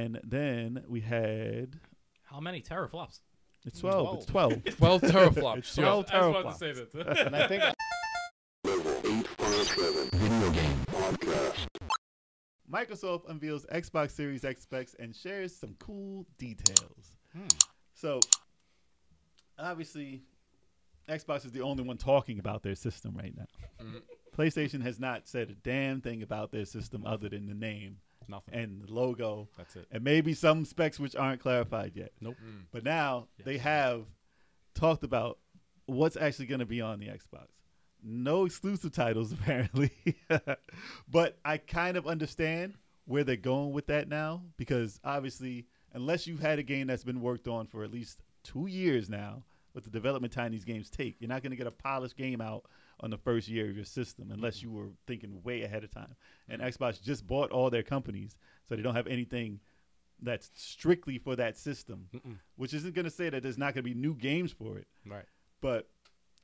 And then we had How many teraflops? it's 12. It's 12. 12 teraflops. It's 12 I was about teraflops. to say that. And I think Video game podcast. Microsoft unveils Xbox Series X specs and shares some cool details. So, obviously, Xbox is the only one talking about their system right now. PlayStation has not said a damn thing about their system other than the name Nothing. and the logo. That's it. And maybe some specs which aren't clarified yet. Nope. But now they have talked about what's actually going to be on the Xbox. No exclusive titles, apparently. But I kind of understand where they're going with that now, because obviously, unless you've had a game that's been worked on for at least 2 years now, with the development time these games take, you're not going to get a polished game out on the first year of your system unless you were thinking way ahead of time. And Xbox just bought all their companies, so they don't have anything that's strictly for that system, which isn't going to say that there's not going to be new games for it. Right. But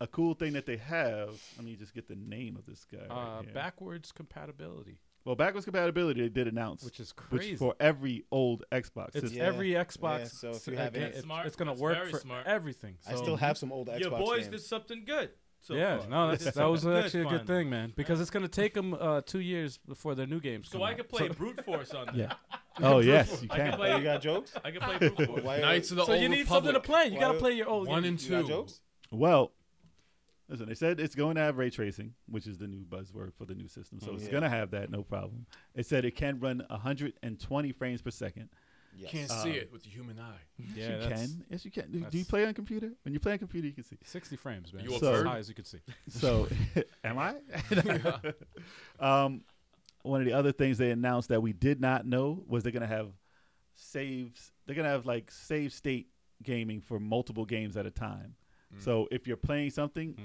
a cool thing that they have, let me just get the name of this guy. Right here. Backwards compatibility, Well, backwards compatibility they did announce, which is crazy. for every old Xbox It's system. every Xbox. Yeah, so if you have game, it- it's Smart. going to That's work very for smart. everything. I So- still have some old Xbox Your boys games. did something good. So yeah, far. no, They did that was something actually a good finally. thing, man, because it's going to take them 2 years before their new games come So I out. could play brute force on that. Yeah. Oh, yes, you I can can. play. You got jokes? I can play brute force. Why- Knights of the So Old you need Republic. something to play. You Why- got to play your old 1 game. and You got 2. jokes? Well, listen, they said it's going to have ray tracing, which is the new buzzword for the new system. So it's Yeah. going to have that, no problem. It said it can run 120 frames per second. Yes. Can't see it with the human eye. Yeah, you that's can. Yes, you can. Do you that's- play on computer? When you play on computer, you can see. 60 frames, man. You a That's as bird? high as you can see. So, am I? One of the other things they announced that we did not know was they're going to have saves. They're going to have like save state gaming for multiple games at a time. So if you're playing something,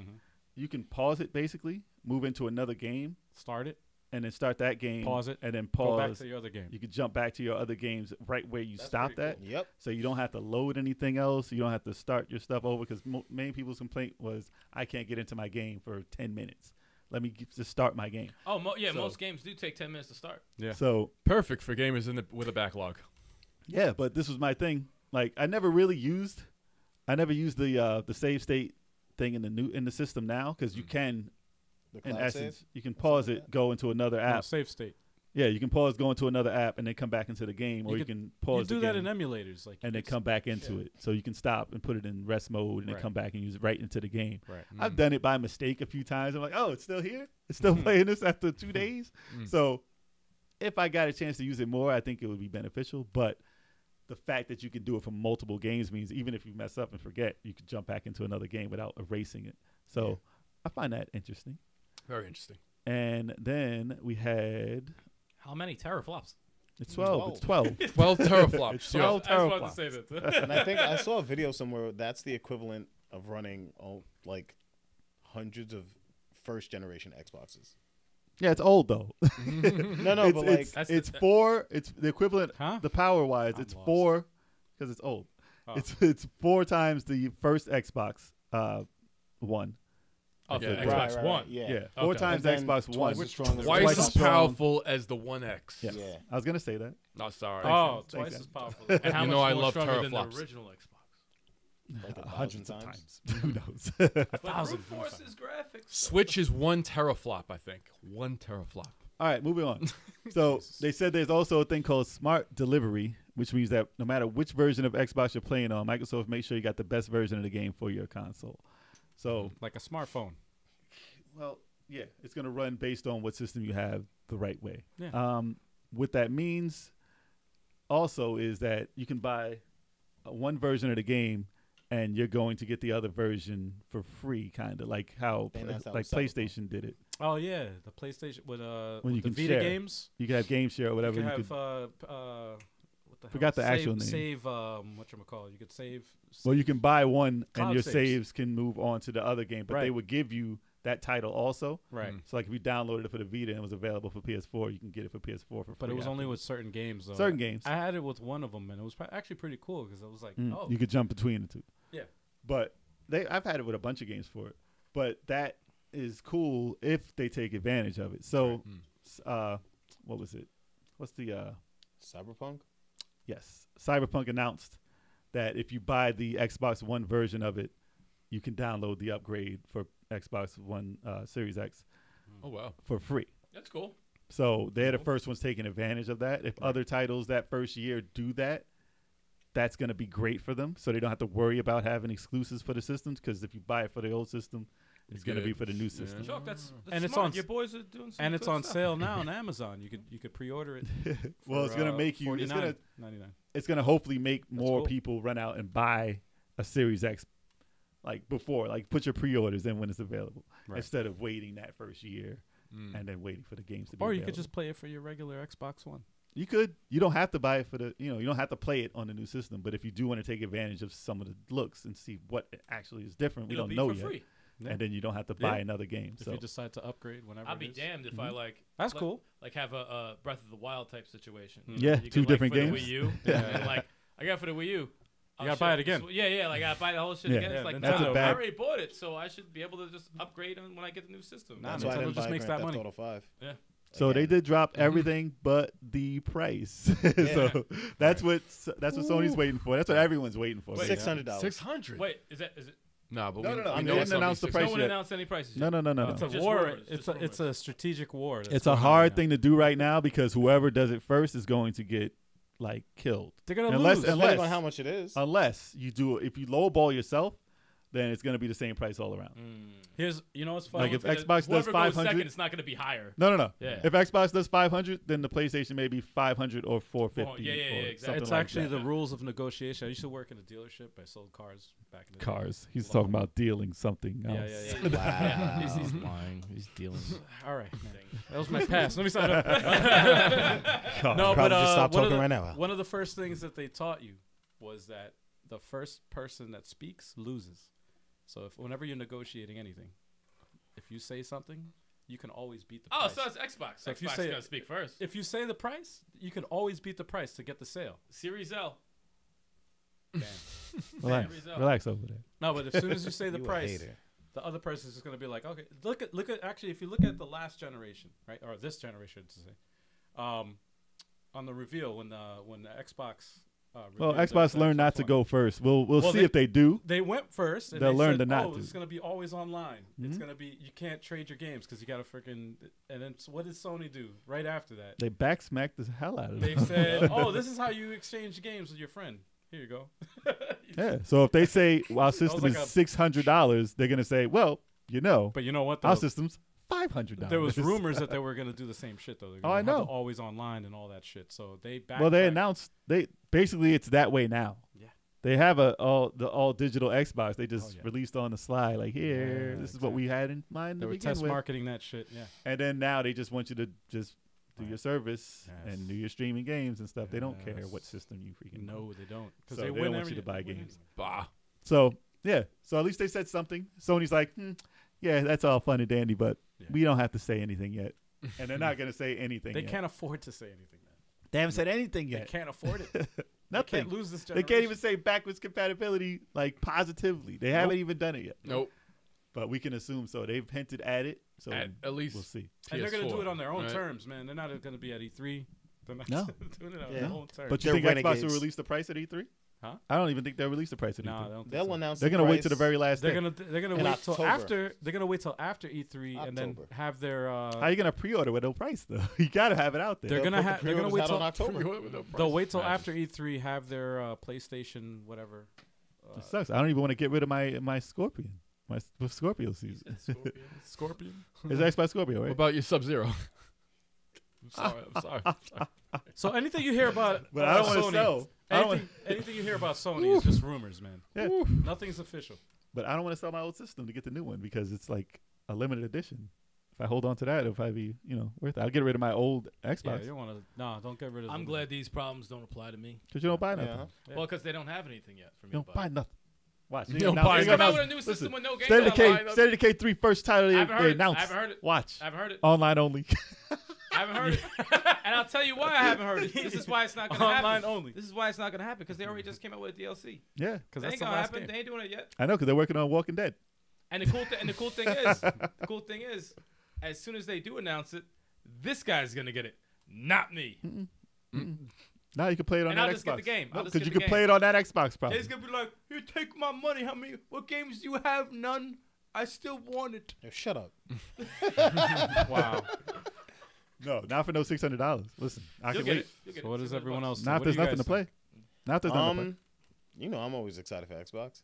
you can pause it basically, move into another game, Start it, and then start that game. pause it, and then go back pause. to your other game. You can jump back to your other games right where you stopped at. Yep. So you don't have to load anything else. You don't have to start your stuff over, because main people's complaint was, I can't get into my game for 10 minutes. Let me just start my game. Oh, yeah. So- Most games do take 10 minutes to start. Yeah. So Perfect for gamers with a backlog. yeah, but this was my thing. Like I never used the save state thing in the system now, because you can, The in cloud essence, save? you can pause like it, that? go into another No, app. save state. Yeah, you can pause, go into another app, and then come back into the game, or you can You pause do the that game in emulators, like and then it's- come back into it. So you can stop and put it in rest mode, and then Right. come back and use it right into the game. Right. I've done it by mistake a few times. I'm like, oh, it's still here? It's still playing this after 2 days? So if I got a chance to use it more, I think it would be beneficial. But the fact that you can do it for multiple games means even if you mess up and forget, you can jump back into another game without erasing it. So I find that interesting. Very interesting. And then we had, How many teraflops? it's 12. It's 12. 12 teraflops. It's Yeah. 12 I was about teraflops. to say that. And I think I saw a video somewhere that's the equivalent of running like hundreds of first generation Xboxes. Yeah, it's old though. No, but like That's it's the- 4. It's the equivalent. Huh? The power wise, I'm it's lost. 4 because it's old. Oh. It's 4 times the first Xbox One. Oh, Yeah, the Xbox Xbox right, One. yeah. Yeah, 4 Okay. times And then Xbox One. twice as strong as Twice Twice as as strong. powerful as the One X. Yeah. Yeah. I was gonna say that. No, sorry. Oh, Thanks, twice Ed. as powerful. And how You much know I more love stronger than the teraflops. original Xbox? Like 1,000 Hundreds of times. times. Who knows? But thousand brute force's graphics. Switch is 1 teraflop, I think. 1 teraflop. All right, moving on. So they said there's also a thing called smart delivery, which means that no matter which version of Xbox you're playing on, Microsoft makes sure you got the best version of the game for your console. So, Like a smartphone. well, yeah, it's going to run based on what system you have the right way. Yeah. What that means also is that you can buy one version of the game and you're going to get the other version for free, kind of like how And that's how like it's set up. PlayStation did it. Oh yeah, the PlayStation with When you the can Vita share. games. You can have game share or whatever. You You could could, have what the Forgot hell? the actual name. Save whatchamacallit. You could save. well, you can buy one and Cloud your saves. saves can move on to the other game, but they Right. would give you that title also. Right. So like if you downloaded it for the Vita and it was available for PS4, you can get it for PS4 for free. But it was only afterwards. with certain games. Though. Certain games. I had it with one of them, and it was actually pretty cool because I was like, oh, You could jump between the two. yeah. But I've had it with a bunch of games for it. But that is cool if they take advantage of it. So, what was it? What's the Cyberpunk? Yes. Cyberpunk announced that if you buy the Xbox One version of it, you can download the upgrade for Xbox One Series X Oh wow. for free. That's cool. So they're the first ones taking advantage of that. If other titles that first year do that, that's going to be great for them. So they don't have to worry about having exclusives for the systems, because if you buy it for the old system, it's going to be for the new system. Chuck, that's And it's smart. on- Your boys are doing some And it's good on stuff. sale now on Amazon. You could pre-order it. Well, it's going to make you. $49.99. It's going to hopefully make more cool. people run out and buy a Series X, like before, like put your pre-orders in when it's available, Right. instead of waiting that first year and then waiting for the games to be Or you available. could just play it for your regular Xbox One. You could. You don't have to buy it for the. You don't have to play it on the new system. But if you do want to take advantage of some of the looks and see what actually is different, we It'll don't be know for yet. free. Yeah. And then you don't have to buy Yeah. another game. If So you decide to upgrade whenever I'd be it is. damned if I That's like- cool. Like have a Breath of the Wild type situation. Yeah, You two could, different for the games. Wii U. And like I got it for the Wii U. Oh, gotta shit, buy it again. Yeah, like I gotta buy the whole shit Yeah. again. Yeah, It's like, that's a nah, bad- I already bought it, so I should be able to just upgrade on when I get the new system. Nah, That's why I Nintendo didn't just buy makes Grand that Theft money. Auto 5. Yeah. So they Again. did drop everything but the price. So that's what Sony's waiting for. That's what everyone's waiting for. Wait, $600. 600. Wait, is it? No, but No, we, no, no. we They know didn't it's gonna be announce the 600. price No one yet. announced any prices. No, yet. no, no, no. It's no. a Just war. rumors, It's just a it's a strategic war. that's It's a going on hard right now. thing to do right now, because whoever does it first is going to get like killed. They're gonna Unless- lose. unless- Depending on how much it is. Unless you do, if you lowball yourself, then it's going to be the same price all around. Here's what's funny. Like if Xbox does Whoever goes 500, second, it's not going to be higher. no. Yeah. If Xbox does 500, then the PlayStation may be 500 or 450. Yeah, or exactly. something It's like actually that. the rules of negotiation. I used to work in a dealership. I sold cars back in the day. Cars. He's Long- talking about dealing something else. Yeah. Yeah, he's lying. He's dealing. All right, man. That was my past. Let me stop. Car. No, Probably but just stop one of talking the- right now. One of the first things that they taught you was that the first person that speaks loses. So if whenever you're negotiating anything, if you say something, you can always beat the Oh, price. so it's Xbox. So if you Xbox say- going to speak first. If you say the price, you can always beat the price to get the sale. Series L. Bam. Relax. End result. Relax over there. No, but as soon as you say the You a price, hater. the other person is just going to be like, okay, look at actually, if you look at the last generation, right, or this generation to say, on the reveal when the Xbox. Well, revealed Xbox the learned not to Xbox go first. We'll Well, see they- if they do. They went first, and They'll they learn said, to not "Oh, to. it's gonna be always online. It's Mhm. gonna be you can't trade your games because you got to freaking." And then what did Sony do right after that? They backsmacked the hell out of They them. said, "Oh, this is how you exchange games with your friend. Here you go." Yeah. So if they say our system like is a- $600, they're gonna say, well, But you know what? Though? our system's $500. There was rumors that they were gonna do the same shit though. They're Oh, gonna I have know. the always online and all that shit. So they backtracked. Well, they announced basically it's that way now. Yeah. They have all digital Xbox. They just yeah. released on the slide, like, here, Yeah, this is what we had in mind They to were begin test with. marketing that shit. Yeah. And then now they just want you to just do Right. your service Yes. and do your streaming games and stuff. They don't care Yes. what system you freaking No, they don't. Because So they they win don't want every you to buy they win games. everything. Bah. So yeah, so at least they said something. Sony's like, yeah, that's all fun and dandy, but Yeah. we don't have to say anything yet, and they're not gonna say anything. They yet. can't afford to say anything. Man. They haven't said anything They yet. can't afford it. They Nothing. can't lose this They generation. can't even say backwards compatibility like positively. They haven't even done it yet. Nope. But we can assume so. They've hinted at it, so At least we'll see. And they're going to do it on their own right? terms, man. They're not going to be at E3. They're not No. doing it on Yeah. their own terms. But you They're think Xbox will renegades. release the price at E3? Huh? I don't even think they'll release the price at no, E3. I don't think They'll so. announce. They're the gonna wait to the price. very last They're day. gonna In wait till October. after. They're gonna wait till after E3 and then October. have their. How you gonna pre-order with no price though? You gotta have it out there. They're They'll gonna put the have. They're gonna pre-orders wait out till. on October. They'll wait till after E3. Have their PlayStation whatever. It sucks. I don't even want to get rid of my Scorpion. My Scorpio season. Scorpion. It's Xbox Scorpio, What right? about your Sub-Zero? I'm sorry. I'm sorry. So anything you hear about, But I don't want to Sony, sell. I don't anything you hear about Sony is just rumors, man. Yeah. Nothing's official. But I don't want to sell my old system to get the new one because it's like a limited edition. If I hold on to that, it'll probably be worth it. I'll get rid of my old Yeah, Xbox you don't want to. No, don't get rid of. I'm them. glad these problems don't apply to me. because you don't buy nothing. Yeah. Yeah. Well, because they don't have anything yet for me You to don't buy nothing. Watch. You don't buy They They're come gonna out with a announce- new system with no games State of online. Decay, State of Decay 3 first title I they haven't heard it. announced. I haven't heard it. Watch. I haven't heard it. Online only. I haven't heard it. And I'll tell you why I haven't heard it. This is why it's not going to happen. Online only. This is why it's not going to happen because they already just came out with a DLC. Yeah. Because That that's ain't the going to last happen. game. They ain't doing it yet. I know because they're working on Walking Dead. And the cool thing is, as soon as they do announce it, this guy's going to get it, not me. Now you can play it on And that I'll Xbox. just get the game. I'll just Because get you the can play game. it on that Xbox, probably. Jay's gonna be like, "You take my money. What games do you have? None. I still want it." Yo, shut up. Wow. No, not for no $600. Listen, I You'll can get wait. it. You'll get So it. what does everyone $600. else? Not if what there's do you nothing to guys play. think? Not if there's nothing to play. You know I'm always excited for Xbox.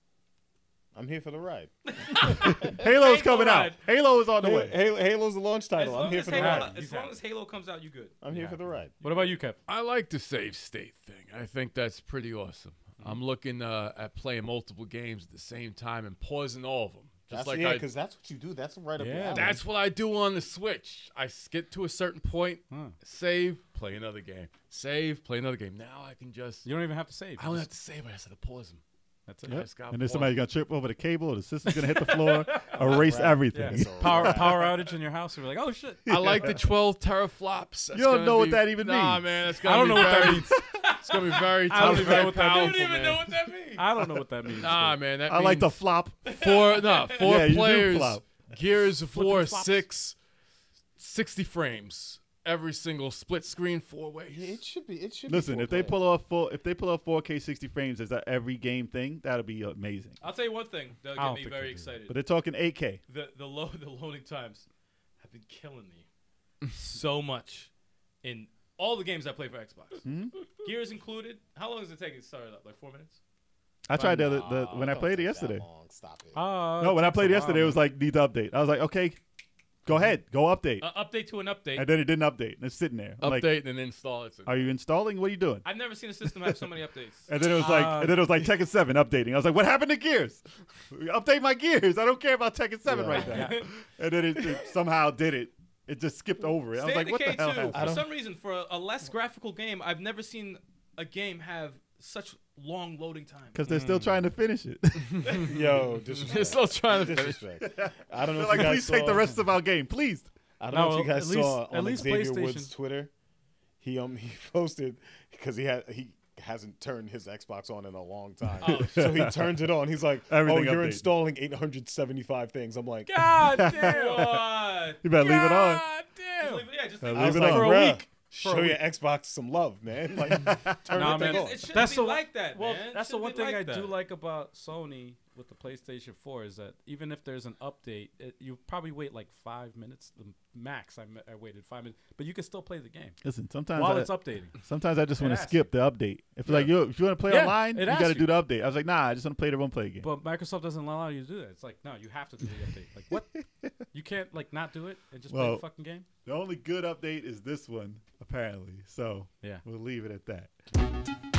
I'm here for the ride. Halo's Halo coming out. ride. Halo is on the way. Halo's the launch As title. I'm long here as for the Halo- ride. as long as Halo comes out, you good. I'm here for the ride. What about you, Kev? I like the save state thing. I think that's pretty awesome. I'm looking at playing multiple games at the same time and pausing all of them. Just like Because that's what you do. That's right up your Yeah, alley. that's what I do on the Switch. I get to a certain point, save, play another game. Save, play another game. Now I can just. You don't even have to save. I don't have to save. I just have to pause them. That's it. I just gotta And then pause somebody's them. going to trip over the cable, or the system's going to hit the floor, erase everything. It's a Power wrap. outage in your house. You're like, oh shit. I like the 12 teraflops. That's You don't gonna know what be- that even Nah, means. man, that's I gonna don't be know what that very- means. It's gonna be very I don't even know very what that means. powerful, You don't even man. know what that means. I don't know what that means. Nah, man, that I like the means flop. four Yeah, you do players. flop. Gears of War flops. 6, 60 frames. Every single split screen 4 ways. It should be. It should. Listen, be if they pull off 4K 60 frames as an every game thing, that'll be amazing. I'll tell you one thing I that'll don't get me think very they'll do that. excited. But they're talking 8K. The loading times have been killing me so much in all the games I play for Xbox. Gears included. How long does it take to start it up? Like 4 minutes? I tried when I played it yesterday. Stop it. No, when I played yesterday, it was like, need to update. I was like, okay, go ahead, go update. Update to an update. And then it didn't update. And it's sitting there. I'm like, Update and then install it. are you installing? What are you doing? I've never seen a system have so many updates. And then it was like, Tekken 7 updating. I was like, what happened to Gears? Update my Gears. I don't care about Tekken 7 right now. And then it somehow did it. It just skipped over it. I was State like, what of the hell Decay 2, happened? for some reason, for a less graphical game, I've never seen a game have such long loading time. Because they're still trying to finish it. Yo, They're disrespect. still trying to finish. Disrespect. I don't know They're if like, you guys please take the saw- rest of our game, please. I don't know if you No, guys at least- saw at on least Xavier PlayStation. Woods' Twitter. He posted because he hasn't turned his Xbox on in a long time. Oh, So he turns it on. He's like, Everything "Oh, you're updated. installing 875 things." I'm like, God damn. What? You better leave it on. God Just damn. leave it, yeah, just Leave leave I it was it like, on. For a "Bruh, week. show your Xbox some love, man. Like, turn Nah, it man. on." It shouldn't That's be the like that, Well, man. It that's the shouldn't one be thing like I do that. like about Sony with the PlayStation 4 is that even if there's an update, you probably wait like 5 minutes. The max I waited 5 minutes, but you can still play the game Listen, sometimes while I, it's updating. sometimes I just It want to asks skip the update. If like if you want to play Yeah, online, it you asks got to you. do the update. I was like, nah, I just want to play the one play game. But Microsoft doesn't allow you to do that. It's like, no, you have to do the update. Like, what? You can't like not do it and just play Well, the fucking game? The only good update is this one, apparently. So Yeah. we'll leave it at that.